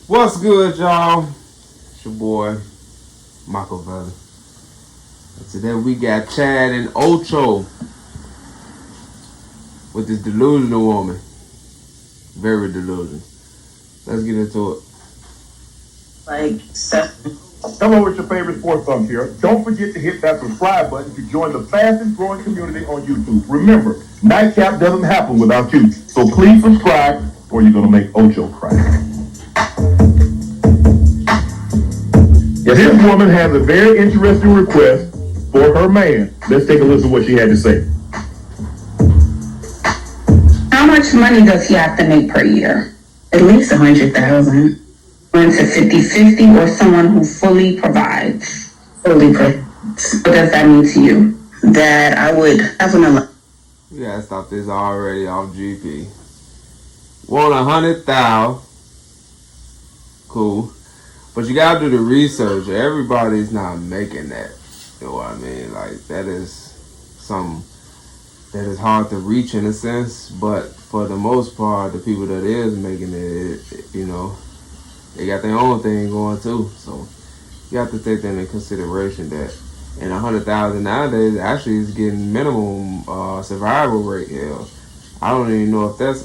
What's good, y'all? It's your boy, Michael Valley. And today we got Chad and Ocho with this delusional woman. Very delusional. Let's get into it. Like, seven. Hello, it's your favorite sports thumb here. Don't forget to hit that subscribe button to join the fastest growing community on YouTube. Remember, Nightcap doesn't happen without you. So please subscribe or you're going to make Ocho cry. This woman has a very interesting request for her man. Let's take a listen to what she had to say. How much money does he have to make per year? At least 100,000. Going to 50-50 or someone who fully provides. Fully provides. What does that mean to you? That I would have an. We gotta stop this already off GP. Want 100,000. Cool. But you gotta do the research. Everybody's not making that. You know what I mean? Like, that is hard to reach in a sense. But for the most part, the people that is making it, you know, they got their own thing going too. So you have to take that into consideration that. And 100,000 nowadays actually is getting minimum survival rate. Hell, I don't even know if that's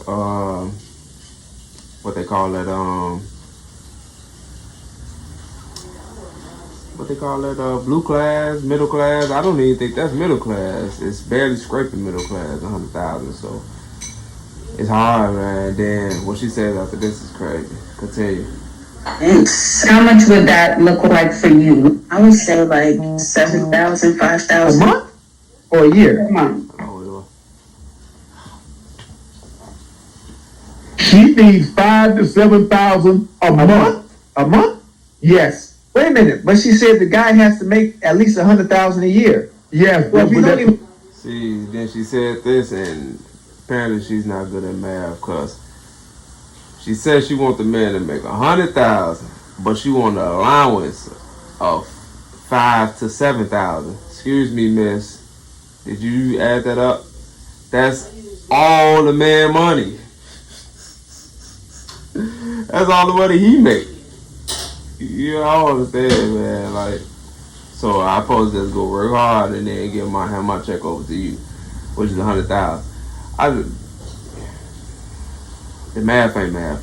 what they call it. What they call it, blue class, middle class. I don't even think that's middle class. It's barely scraping middle class, 100,000. So it's hard, man. Then what she says after this is crazy. Continue. How much would that look like for you? I would say like 7,000, 5,000. A month or a year? A month. Oh, She needs 5,000 to 7,000 a month. A month? Yes. Wait a minute, but she said the guy has to make at least 100,000 a year. Yes. Well, see, then she said this, and apparently she's not good at math, because she said she wants the man to make 100,000, but she want an allowance of 5,000 to 7,000. Excuse me, miss. Did you add that up? That's all the man money. That's all the money he make. You don't understand, man. Like, so I supposed to just go work hard and then have my check over to you, which is 100,000. The math ain't math.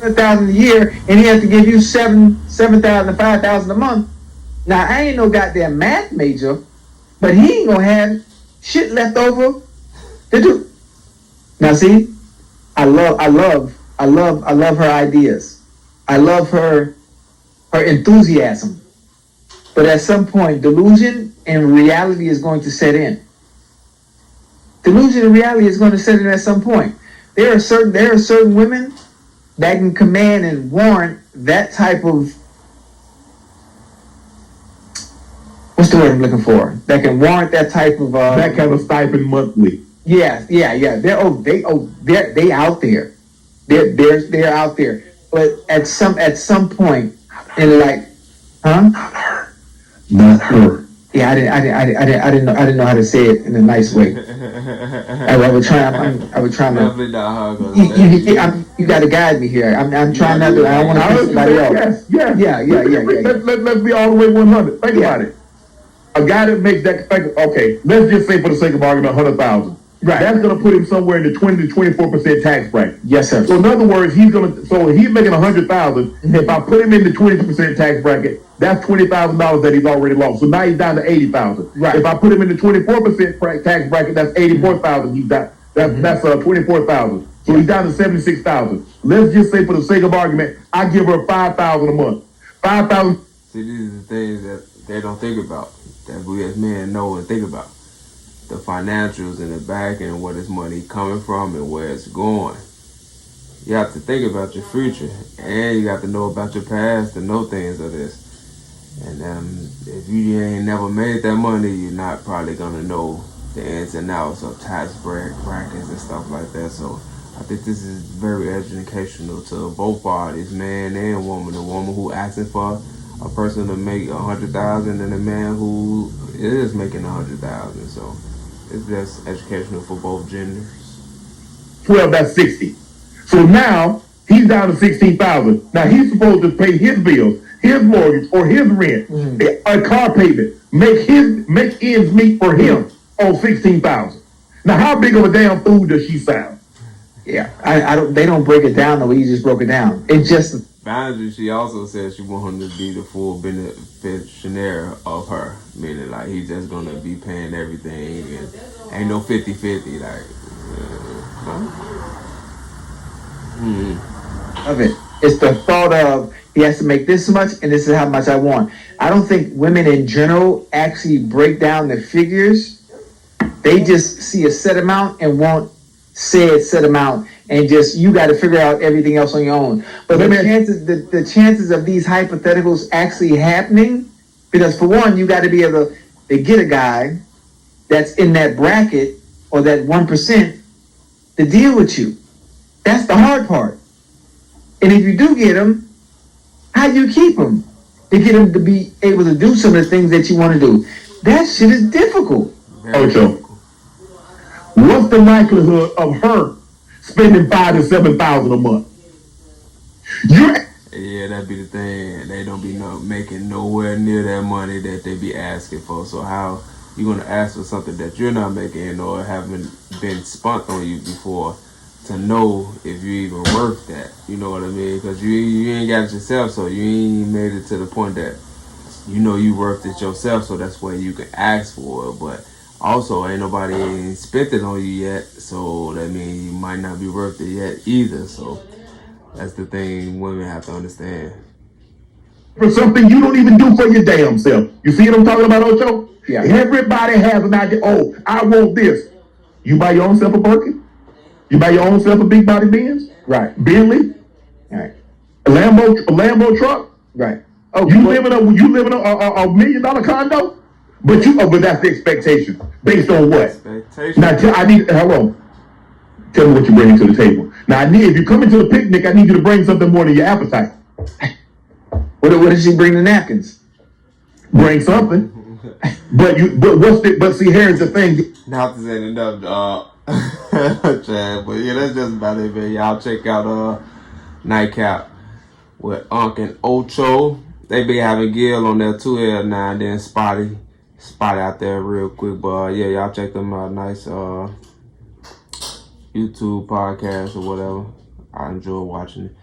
100,000 a year, and he has to give you 7,000 to 5,000 a month. Now I ain't no goddamn math major, but he ain't gonna have shit left over to do. Now see, I love her ideas. I love her enthusiasm. But at some point, delusion and reality is going to set in. Delusion and reality is going to set in at some point. There are certain women that can command and warrant that type of, what's the word I'm looking for? That can warrant that type of that kind of stipend monthly. Yeah. They're out there. They're out there. But at some point, in like, huh? Not her. Yeah, I didn't know how to say it in a nice way. I would try. Definitely not her. You got to guide me here. I'm trying not to. I don't want to piss somebody else. Yes. Yeah. Let's be all the way 100. Think about it. A guy that makes that, okay, let's just say for the sake of argument, 100,000. Right. That's going to put him somewhere in the 20 to 24% tax bracket. Yes, sir. So in other words, he's making 100,000. If I put him in the 20% tax bracket, that's $20,000 that he's already lost. So now he's down to 80,000. Right. If I put him in the 24% tax bracket, that's 84,000. He's down. That's 24,000. So he's down to 76,000. Let's just say for the sake of argument, I give her 5,000 a month. 5,000. See, these are the things that they don't think about, that we as men know and think about. The financials in the back and where this money coming from and where it's going. You have to think about your future, and you have to know about your past to know things of this. And if you ain't never made that money, you're not probably gonna know the ins and outs of tax brackets and stuff like that. So I think this is very educational to both parties, man and woman. The woman who asking for a person to make 100,000, and a man who is making 100,000. So it's just educational for both genders. 12, that's 60. So now He's down to 16,000. Now he's supposed to pay his bills, his mortgage, or his rent, a car payment, make ends meet for him on 16,000. Now how big of a damn fool does she sound? Yeah, I don't. They don't break it down the way you just broke it down. It just. Manager, she also said she want him to be the full beneficiary of her, meaning like he's just gonna be paying everything and ain't no 50-50. Like, Of it. It's the thought of he has to make this much and this is how much I want. I don't think women in general actually break down the figures. They just see a set amount and want said set amount, and just you got to figure out everything else on your own. But the chances of these hypotheticals actually happening, because for one, you got to be able to get a guy that's in that bracket or that 1% to deal with you. That's the hard part. And if you do get them, how do you keep them? To get them to be able to do some of the things that you want to do. That shit is difficult. Ocho, what's the likelihood of her spending $5,000 to $7,000 a month? Yeah, that'd be the thing. They don't be making nowhere near that money that they be asking for. So how you gonna ask for something that you're not making or haven't been spent on you before to know if you even worth that? You know what I mean? Because you ain't got it yourself, so you ain't made it to the point that you know you worth it yourself. So that's why you can ask for it, but. Also, ain't nobody spent it on you yet, so that means you might not be worth it yet either. So that's the thing women have to understand. For something you don't even do for your damn self. You see what I'm talking about, Ocho? Yeah. Everybody has an idea. Oh, I want this. You buy your own self a Birkin? You buy your own self a big body Benz? Right. Bentley? Right. A Lambo truck? Right. Oh, you live in a $1 million condo? But that's the expectation. Based on what? Expectation. Now, hold on. Tell me what you're bringing to the table. Now, if you come into the picnic, I need you to bring something more than your appetite. What does she bring the napkins? Bring something. But see, here's the thing. Not to say enough, Chad. But yeah, that's just about it, man. Y'all check out Nightcap with Unc and Ocho. They be having Gil on there too here now and then. Spotty out there real quick, but yeah, y'all check them out. Nice YouTube podcast or whatever. I enjoy watching it.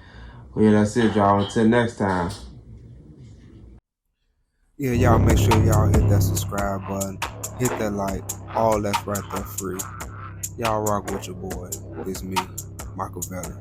Well, yeah, that's it, y'all. Until next time. Yeah, y'all make sure y'all hit that subscribe button, hit that like, all that's right there free. Y'all rock with your boy. It's me, Michael Vetter.